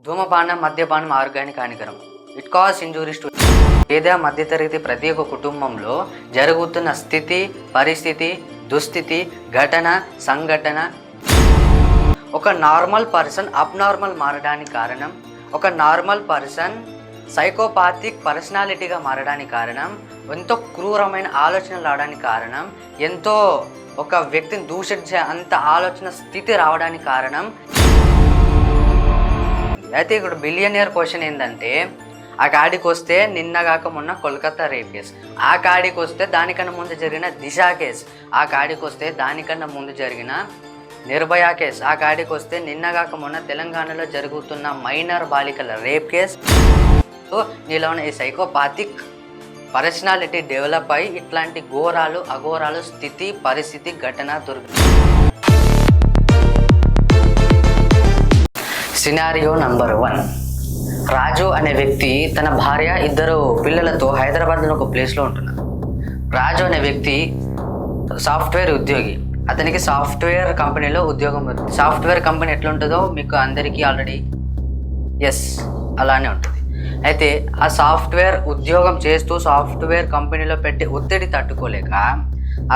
ధూమపానం, మద్యపానం ఆరోగ్యానికి హానికరం. ఇట్ కాజ్ ఇంజూరీస్ టు పేద మధ్యతరగతి ప్రతి ఒక్క కుటుంబంలో జరుగుతున్న స్థితి, పరిస్థితి, దుస్థితి, ఘటన, సంఘటన ఒక నార్మల్ పర్సన్ అబ్నార్మల్ మారడానికి కారణం, ఒక నార్మల్ పర్సన్ సైకోపాథిక్ పర్సనాలిటీగా మారడానికి కారణం, ఎంతో క్రూరమైన ఆలోచనలు రావడానికి కారణం, ఎంతో ఒక వ్యక్తిని దూషించే అంత ఆలోచన స్థితి రావడానికి కారణం. అయితే ఇక్కడ బిలియనియర్ క్వశ్చన్ ఏంటంటే, ఆ కాడికి వస్తే నిన్నగాక మొన్న కోల్కతా రేప్ కేసు, ఆ కాడికి వస్తే దానికన్నా ముందు జరిగిన దిశ కేసు, ఆ కాడికి వస్తే దానికన్నా ముందు జరిగిన నిర్భయ కేసు, ఆ కాడికి వస్తే నిన్నగాక మొన్న తెలంగాణలో జరుగుతున్న మైనర్ బాలికల రేప్ కేసు. సో నీలో ఉన్న ఈ సైకోపాథిక్ పర్సనాలిటీ డెవలప్ అయ్యి ఇట్లాంటి ఘోరాలు, అఘోరాలు, స్థితి, పరిస్థితి, ఘటన సినారియో నంబర్ 1. రాజు అనే వ్యక్తి తన భార్య, 2 పిల్లలతో హైదరాబాద్లో ఒక ప్లేస్లో ఉంటున్నారు. రాజు అనే వ్యక్తి సాఫ్ట్వేర్ ఉద్యోగి. అతనికి సాఫ్ట్వేర్ కంపెనీలో ఉద్యోగం. సాఫ్ట్వేర్ కంపెనీ ఎట్లా ఉంటుందో మీకు అందరికీ ఆల్రెడీ అలానే ఉంటుంది. అయితే ఆ సాఫ్ట్వేర్ ఉద్యోగం చేస్తూ సాఫ్ట్వేర్ కంపెనీలో పెట్టి ఒత్తిడి తట్టుకోలేక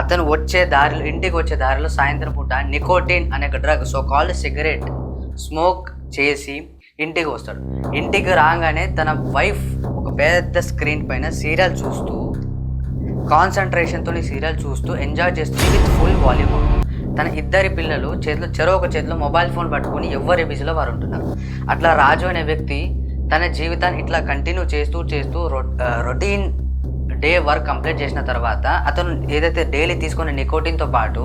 అతను ఇంటికి వచ్చే దారిలో సాయంత్రం పూట నికోటిన్ అనే drug, so called cigarette smoke చేసి ఇంటికి వస్తాడు. ఇంటికి రాగానే తన వైఫ్ ఒక పెద్ద స్క్రీన్ పైన సీరియల్ చూస్తూ, కాన్సన్ట్రేషన్తో సీరియల్ చూస్తూ ఎంజాయ్ చేస్తుంది విత్ ఫుల్ వాల్యూమ్. తన 2 పిల్లలు చెరొక చేతిలో మొబైల్ ఫోన్ పట్టుకుని ఎవరి బిజీలో వారు ఉంటున్నారు. అట్లా రాజు అనే వ్యక్తి తన జీవితాన్ని ఇట్లా కంటిన్యూ చేస్తూ రొటీన్ డే వర్క్ కంప్లీట్ చేసిన తర్వాత అతను ఏదైతే డైలీ తీసుకునే నికోటిన్తో పాటు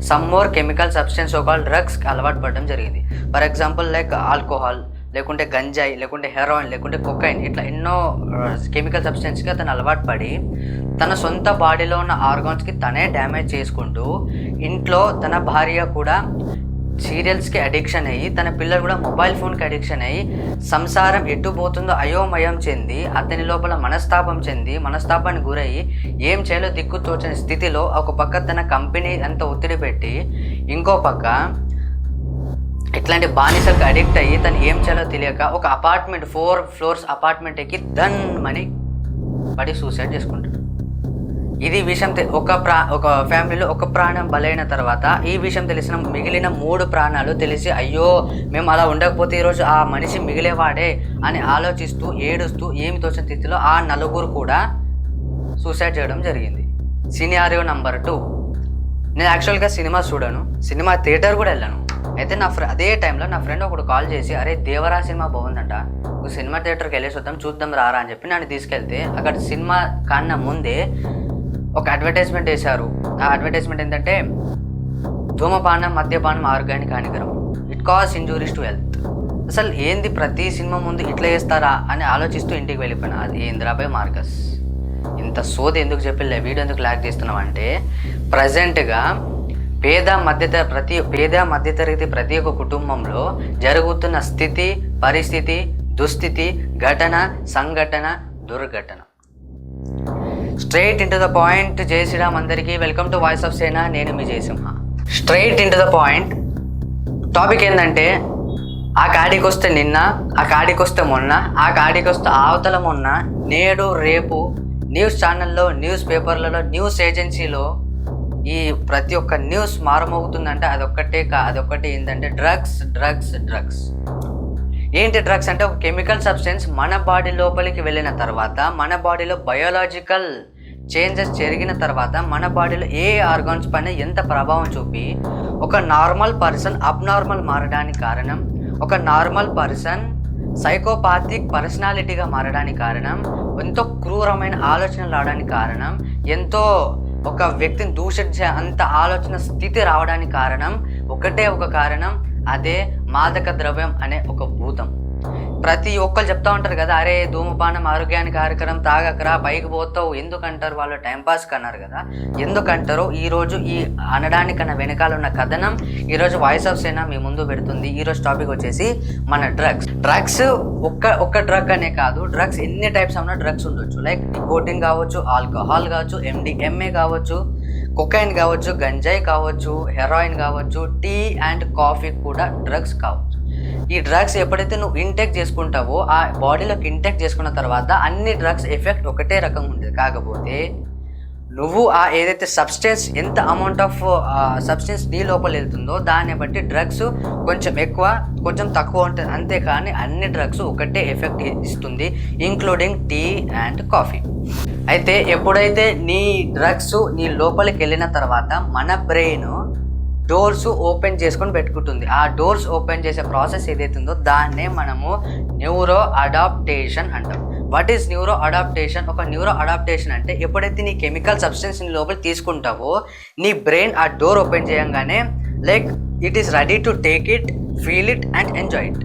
some more chemical substance call డ్రగ్స్కి అలవాటు పడడం జరిగింది. ఫర్ ఎగ్జాంపుల్ లైక్ ఆల్కహాల్, లేకుంటే గంజాయి, లేకుంటే హెరాయిన్, లేకుంటే కొకైన్, ఇట్లా ఎన్నో కెమికల్ సబ్స్టెన్స్కి అతను అలవాటు పడి తన సొంత బాడీలో ఉన్న ఆర్గాన్స్కి తనే డ్యామేజ్ చేసుకుంటూ, ఇంట్లో తన భార్య కూడా సీరియల్స్కి అడిక్షన్ అయ్యి, తన పిల్లలు కూడా మొబైల్ ఫోన్కి అడిక్షన్ అయ్యి, సంసారం ఎటు పోతుందో అయోమయం చెంది, అతని లోపల మనస్తాపానికి గురయ్యి ఏం చేయాలో దిక్కు తోచని స్థితిలో ఒక పక్క తన కంపెనీ అంత ఒత్తిడి పెట్టి, ఇంకో పక్క ఇట్లాంటి బానిసలకు అడిక్ట్ అయ్యి తను ఏం చేయాలో తెలియక ఒక అపార్ట్మెంట్ 4 ఫ్లోర్స్ అపార్ట్మెంట్ ఎక్కి మనీ పడి సూసైడ్ చేసుకుంటాడు. ఇది విషయం ఒక ఫ్యామిలీలో ఒక ప్రాణం బలైన తర్వాత ఈ విషయం తెలిసిన మిగిలిన 3 ప్రాణాలు తెలిసి, అయ్యో మేము అలా ఉండకపోతే ఈరోజు ఆ మనిషి మిగిలేవాడే అని ఆలోచిస్తూ ఏడుస్తూ ఏమి తోచిన స్థితిలో ఆ 4 కూడా సూసైడ్ చేయడం జరిగింది. Scenario number 2. నేను యాక్చువల్గా సినిమా చూడను, సినిమా థియేటర్ కూడా వెళ్ళాను. అయితే అదే టైంలో నా ఫ్రెండ్ ఒకడు కాల్ చేసి, అరే దేవరా సినిమా బాగుందంట, నువ్వు సినిమా థియేటర్కి వెళ్ళేసి చూద్దాం రారా అని చెప్పి నన్ను తీసుకెళ్తే, అక్కడ సినిమా కన్నా ముందే ఒక అడ్వర్టైజ్మెంట్ వేశారు. ఆ అడ్వర్టైజ్మెంట్ ఏంటంటే, ధూమపానం, మద్యపానం ఆరోగ్యానికి హానికరం. It cause injuries to health. అసలు ఏంది ప్రతి సినిమా ముందు ఇట్లా చేస్తారా అని ఆలోచిస్తూ ఇంటికి వెళ్ళిపోయినా. అది ఏంద్రాబాయ్ మార్కస్, ఇంత సోది ఎందుకు చెప్పి వీడియో ఎందుకు లాగ్ తీస్తున్నాం అంటే, ప్రజెంట్గా పేద మధ్యతరగతి ప్రతి ఒక్క కుటుంబంలో జరుగుతున్న స్థితి, పరిస్థితి, దుస్థితి, ఘటన, సంఘటన, దుర్ఘటన. Straight into the point. Jai Shriram అందరికీ. Welcome to voice of Sena. నేను మీ Jayasimha. Straight into the point. Topic ఏంటంటే, ఆ కాడికి వస్తే నిన్న, ఆ కాడికి వస్తే మొన్న, ఆ కాడికి వస్తే అవతల మొన్న, నేడు రేపు న్యూస్ ఛానల్లో, న్యూస్ పేపర్లలో, న్యూస్ ఏజెన్సీలో ఈ ప్రతి ఒక్క న్యూస్ మారుమోగుతుందంటే అదొక్కటే ఏంటంటే డ్రగ్స్. ఏంటి డ్రగ్స్ అంటే, ఒక కెమికల్ సబ్స్టెన్స్ మన బాడీ లోపలికి వెళ్ళిన తర్వాత, మన బాడీలో బయోలాజికల్ చేంజెస్ జరిగిన తర్వాత మన బాడీలో ఏ ఆర్గాన్స్ పైన ఎంత ప్రభావం చూపి ఒక నార్మల్ పర్సన్ అబ్నార్మల్ మారడానికి కారణం, ఒక నార్మల్ పర్సన్ సైకోపాథిక్ పర్సనాలిటీగా మారడానికి కారణం, ఎంతో క్రూరమైన ఆలోచనలు రావడానికి కారణం, ఎంతో ఒక వ్యక్తిని దూషించే అంత ఆలోచన స్థితి రావడానికి కారణం ఒకటే ఒక కారణం, అదే మాదక ద్రవ్యం అనే ఒక భూతం. ప్రతి ఒక్కరు చెప్తా ఉంటారు కదా, అరే ధూమపానం ఆరోగ్యానికి హానికరం, తాగకరా, పైకి పోతావు. ఎందుకంటారు? వాళ్ళు టైంపాస్కి అన్నారు కదా. ఎందుకంటారో ఈరోజు ఈ అనడానికన్నా వెనకాల ఉన్న కథనం ఈరోజు వాయిస్ ఆఫ్ సేన మీ ముందు పెడుతుంది. ఈరోజు టాపిక్ వచ్చేసి మన డ్రగ్స్. ఒక్క డ్రగ్ అనే కాదు, డ్రగ్స్ ఎన్ని టైప్స్ ఉన్న డ్రగ్స్ ఉండొచ్చు. లైక్ నికోటిన్ కావచ్చు, ఆల్కహాల్ కావచ్చు, MDMA కావచ్చు, కొకైన్ కావచ్చు, గంజాయి కావచ్చు, హెరాయిన్ కావచ్చు, టీ అండ్ కాఫీ కూడా డ్రగ్స్ కావచ్చు. ఈ డ్రగ్స్ ఎప్పుడైతే నువ్వు ఇంటేక్ చేసుకుంటావో ఆ బాడీలోకి ఇంటేక్ చేసుకున్న తర్వాత అన్ని డ్రగ్స్ ఎఫెక్ట్ ఒకటే రకంగా ఉంటుంది. కాకపోతే నువ్వు ఆ ఏదైతే సబ్స్టెన్స్ ఎంత అమౌంట్ ఆఫ్ సబ్స్టెన్స్ నీ లోపల వెళ్తుందో దాన్ని బట్టి డ్రగ్స్ కొంచెం ఎక్కువ కొంచెం తక్కువ ఉంటుంది. అంతేకాని అన్ని డ్రగ్స్ ఒకటే ఎఫెక్ట్ ఇస్తుంది, ఇంక్లూడింగ్ టీ అండ్ కాఫీ. అయితే ఎప్పుడైతే నీ డ్రగ్స్ నీ లోపలికి వెళ్ళిన తర్వాత మన బ్రెయిన్ డోర్స్ ఓపెన్ చేసుకొని పెట్టుకుంటుంది. ఆ డోర్స్ ఓపెన్ చేసే ప్రాసెస్ ఏదైతుందో దాన్నే మనము న్యూరో అడాప్టేషన్ అంటాం. What is neuro adaptation? ఒక న్యూరో అడాప్టేషన్ అంటే ఎప్పుడైతే నీ కెమికల్ సబ్స్టెన్స్ నీ లోపల తీసుకుంటావో నీ బ్రెయిన్ ఆ డోర్ ఓపెన్ చేయగానే like it is ready to take it, feel it and enjoy it.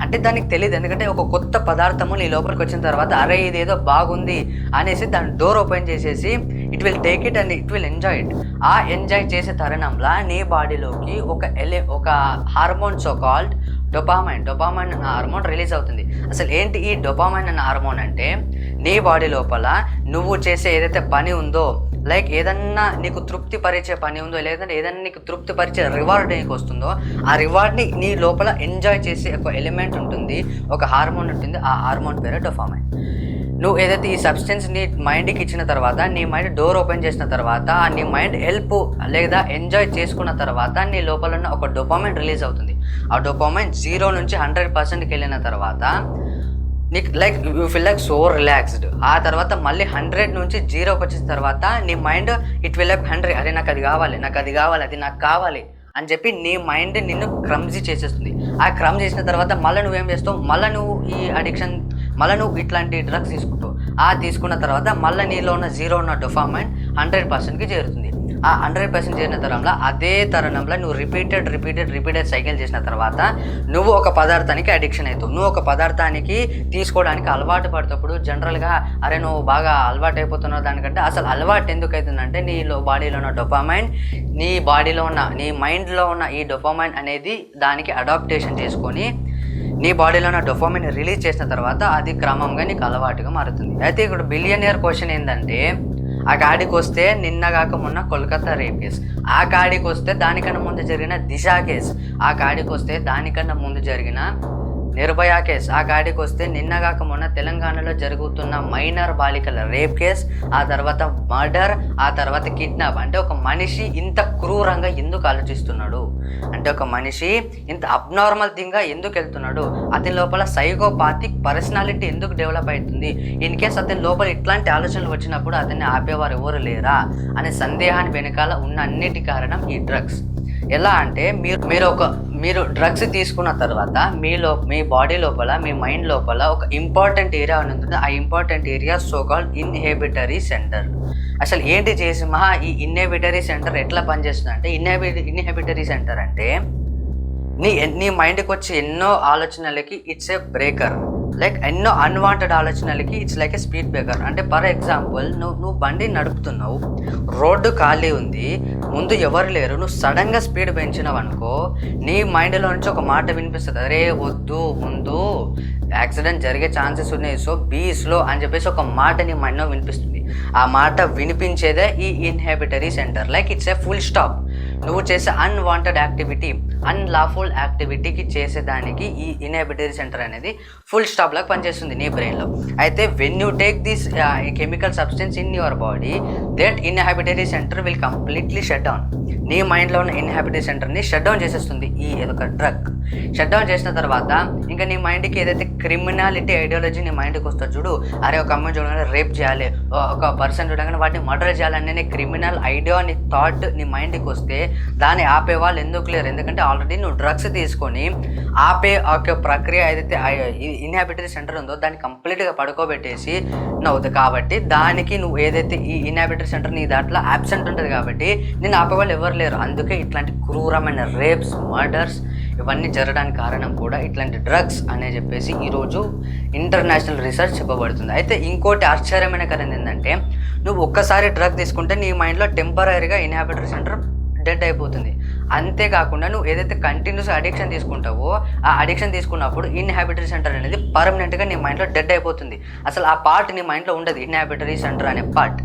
అంటే దానికి తెలియదు, ఎందుకంటే ఒక కొత్త పదార్థము నీ లోపలికి వచ్చిన తర్వాత అరే ఇదేదో బాగుంది అనేసి దాని డోర్ ఓపెన్ చేసేసి it will take it and it will enjoy it. ఆ ఎంజాయ్ చేసే తరుణంలో నీ బాడీలోకి ఒక హార్మోన్ సో కాల్డ్ డొపామైన్ అన్న హార్మోన్ రిలీజ్ అవుతుంది. అసలు ఏంటి ఈ డొపామైన్ అన్న హార్మోన్ అంటే నీ బాడీ లోపల నువ్వు చేసే ఏదైతే పని ఉందో, లైక్ ఏదన్నా నీకు తృప్తి పరిచే పని ఉందో లేదంటే ఏదన్నా నీకు తృప్తి పరిచే రివార్డ్ నీకు వస్తుందో ఆ రివార్డ్ని నీ లోపల ఎంజాయ్ చేసే ఒక ఎలిమెంట్ ఉంటుంది, ఒక హార్మోన్ ఉంటుంది. ఆ హార్మోన్ పేరు డొపామైన్. నువ్వు ఏదైతే ఈ సబ్స్టెన్స్ నీ మైండ్కి ఇచ్చిన తర్వాత నీ మైండ్ డోర్ ఓపెన్ చేసిన తర్వాత నీ మైండ్ హెల్ప్ లేదా ఎంజాయ్ చేసుకున్న తర్వాత నీ లోపల ఉన్న ఒక డొపామైన్ రిలీజ్ అవుతుంది. ఆ డొపామైన్ 0 నుంచి 100%కి వెళ్ళిన తర్వాత నీకు like you feel like so relaxed. ఆ తర్వాత మళ్ళీ 100 నుంచి 0కి వచ్చిన తర్వాత నీ మైండ్ ఇట్ విల్ లైక్ 100, అరే నాకు అది కావాలి, అది నాకు కావాలి అని చెప్పి నీ మైండ్ నిన్ను క్రమ్జీ చేసేస్తుంది. ఆ క్రమ్ చేసిన తర్వాత మళ్ళీ నువ్వేం చేస్తావు, మళ్ళీ నువ్వు ఈ అడిక్షన్, మళ్ళీ నువ్వు ఇట్లాంటి డ్రగ్స్ తీసుకుంటావు. ఆ తీసుకున్న తర్వాత మళ్ళీ నీలో ఉన్న 0 ఉన్న డొపామైన్ 100%కి చేరుతుంది. ఆ 100% చేరిన తరుణంలో నువ్వు రిపీటెడ్ సైకిల్ చేసిన తర్వాత నువ్వు ఒక పదార్థానికి అడిక్షన్ అవుతావు. నువ్వు ఒక పదార్థానికి తీసుకోవడానికి అలవాటు పడేటప్పుడు జనరల్గా అరే నువ్వు బాగా అలవాటు అయిపోతున్నావు దానికంటే అసలు అలవాటు ఎందుకు అవుతుందంటే నీలో బాడీలో ఉన్న డొపామైన్, నీ బాడీలో ఉన్న నీ మైండ్లో ఉన్న ఈ డొపామైన్ అనేది దానికి అడాప్టేషన్ చేసుకొని నీ బాడీలో ఉన్న డొపామైన్ రిలీజ్ చేసిన తర్వాత అది క్రమంగా నీకు అలవాటుగా మారుతుంది. అయితే ఇక్కడ బిలియనియర్ క్వశ్చన్ ఏంటంటే ఆ కాడికి వస్తే నిన్న కాక మొన్న కోల్కతా రేప్ కేసు, ఆ కాడికి వస్తే దానికన్నా ముందు జరిగిన దిశ కేసు, ఆ కాడికి వస్తే దానికన్నా ముందు జరిగిన నిర్భయ కేసు, ఆ కాడికి వస్తే నిన్న కాక మొన్న తెలంగాణలో జరుగుతున్న మైనర్ బాలికల రేప్ కేసు, ఆ తర్వాత మర్డర్, ఆ తర్వాత కిడ్నాప్. అంటే ఒక మనిషి ఇంత క్రూరంగా ఎందుకు ఆలోచిస్తున్నాడు, అంటే ఒక మనిషి ఇంత అబ్నార్మల్ థింగ్గా ఎందుకు వెళ్తున్నాడు, అతని లోపల సైకోపాథిక్ పర్సనాలిటీ ఎందుకు డెవలప్ అవుతుంది, ఇన్ కేస్ అతని లోపల ఇట్లాంటి ఆలోచనలు వచ్చినప్పుడు అతన్ని ఆపేవారు ఎవరు లేరా అనే సందేహాన్ని వెనకాల ఉన్న అన్నిటి కారణం ఈ డ్రగ్స్. ఎలా అంటే మీరు డ్రగ్స్ తీసుకున్న తర్వాత మీ బాడీ లోపల మీ మైండ్ లోపల ఒక ఇంపార్టెంట్ ఏరియా అని ఉంటుంది. ఆ important area so called inhibitory centre. అసలు ఏంటి చేసి ఈ ఇన్హిబిటరీ సెంటర్ ఎట్లా పనిచేస్తుంది అంటే ఇన్హిబిటరీ సెంటర్ అంటే నీ మైండ్కి వచ్చి ఎన్నో ఆలోచనలకి ఇట్స్ ఏ బ్రేకర్. లైక్ ఎన్నో అన్వాంటెడ్ ఆలోచనలకి it's like a speed breaker. అంటే ఫర్ ఎగ్జాంపుల్ నువ్వు బండి నడుపుతున్నావు, రోడ్డు ఖాళీ ఉంది, ముందు ఎవరు లేరు, నువ్వు సడన్గా స్పీడ్ పెంచినావు అనుకో నీ మైండ్లో నుంచి ఒక మాట వినిపిస్తుంది, అరే వద్దు ముందు యాక్సిడెంట్ జరిగే ఛాన్సెస్ ఉన్నాయి, సో బీ స్లో అని చెప్పేసి ఒక మాట నీ మైండ్లో వినిపిస్తుంది. ఆ మాట వినిపించేదే ఈ inhibitory centre. Like it's a full stop. నువ్వు చేసే అన్వాంటెడ్ యాక్టివిటీ, అన్లాఫుల్ యాక్టివిటీకి చేసేదానికి ఈ ఇన్హిబిటరీ సెంటర్ అనేది ఫుల్ స్టాప్ లాగా పనిచేస్తుంది నీ బ్రెయిన్లో. అయితే when you take this chemical substance in your body, that inhibitory centre will completely shut down. నీ మైండ్లో ఉన్న ఇన్హిబిటరీ సెంటర్ని షట్ డౌన్ చేసేస్తుంది ఈ ఏదొక డ్రగ్. షట్ డౌన్ చేసిన తర్వాత ఇంకా నీ మైండ్కి ఏదైతే క్రిమినాలిటీ ఐడియాలజీ నీ మైండ్కి వస్తుంది చూడు, అరే ఒక అమ్మాయి చూడగానే రేప్ చేయాలి, ఒక పర్సన్ చూడగానే వాటిని మర్డర్ చేయాలనే క్రిమినల్ ఐడియా నీ థాట్ నీ మైండ్కి వస్తే దాన్ని ఆపే వాళ్ళు ఎందుకు లేరు. ఎందుకంటే ఆల్రెడీ నువ్వు డ్రగ్స్ తీసుకొని ఆపే ఒక ప్రక్రియ ఏదైతే ఇన్హిబిటరీ సెంటర్ ఉందో దాన్ని కంప్లీట్గా పడుకోబెట్టేసి నవ్వుతుంది. కాబట్టి దానికి నువ్వు ఏదైతే ఈ ఇన్హిబిటరీ సెంటర్ నీ దాంట్లో అబ్సెంట్ ఉంటుంది కాబట్టి నేను ఆపే వాళ్ళు ఎవరు లేరు. అందుకే ఇట్లాంటి క్రూరమైన రేప్స్, మర్డర్స్ ఇవన్నీ జరగడానికి కారణం కూడా ఇట్లాంటి డ్రగ్స్ అనే చెప్పేసి ఈరోజు ఇంటర్నేషనల్ రీసెర్చ్ చెప్పబడుతుంది. అయితే ఇంకోటి ఆశ్చర్యమైన కారణం ఏంటంటే నువ్వు ఒక్కసారి డ్రగ్ తీసుకుంటే నీ మైండ్లో టెంపరీగా ఇన్హిబిటరీ సెంటర్ డెడ్ అయిపోతుంది. అంతేకాకుండా నువ్వు ఏదైతే కంటిన్యూస్ అడిక్షన్ తీసుకుంటావో ఆ అడిక్షన్ తీసుకున్నప్పుడు ఇన్హిబిటరీ సెంటర్ అనేది పర్మనెంట్గా నీ మైండ్లో డెడ్ అయిపోతుంది. అసలు ఆ పార్ట్ నీ మైండ్లో ఉండదు, ఇన్హిబిటరీ సెంటర్ అనే పార్ట్.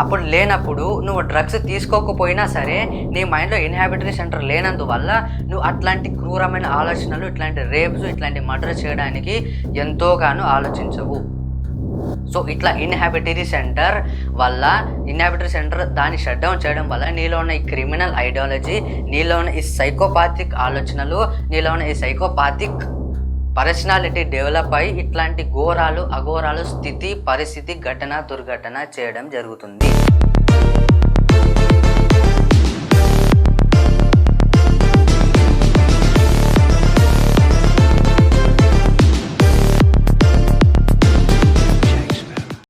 అప్పుడు లేనప్పుడు నువ్వు డ్రగ్స్ తీసుకోకపోయినా సరే నీ మైండ్లో ఇన్హాబిటరీ సెంటర్ లేనందువల్ల నువ్వు అట్లాంటి క్రూరమైన ఆలోచనలు, ఇట్లాంటి రేప్స్, ఇట్లాంటి మర్డర్ చేయడానికి ఎంతోగానో ఆలోచించవు. సో ఇట్లా ఇన్హాబిటరీ సెంటర్ దాన్ని షట్ డౌన్ చేయడం వల్ల నీలో ఉన్న ఈ క్రిమినల్ ఐడియాలజీ, నీలో ఉన్న ఈ సైకోపాథిక్ ఆలోచనలు, నీలో ఉన్న ఈ సైకోపాథిక్ పర్సనాలిటీ డెవలప్ అయ్యి ఇట్లాంటి ఘోరాలు, అఘోరాలు, స్థితి, పరిస్థితి, ఘటన, దుర్ఘటన చేయడం జరుగుతుంది.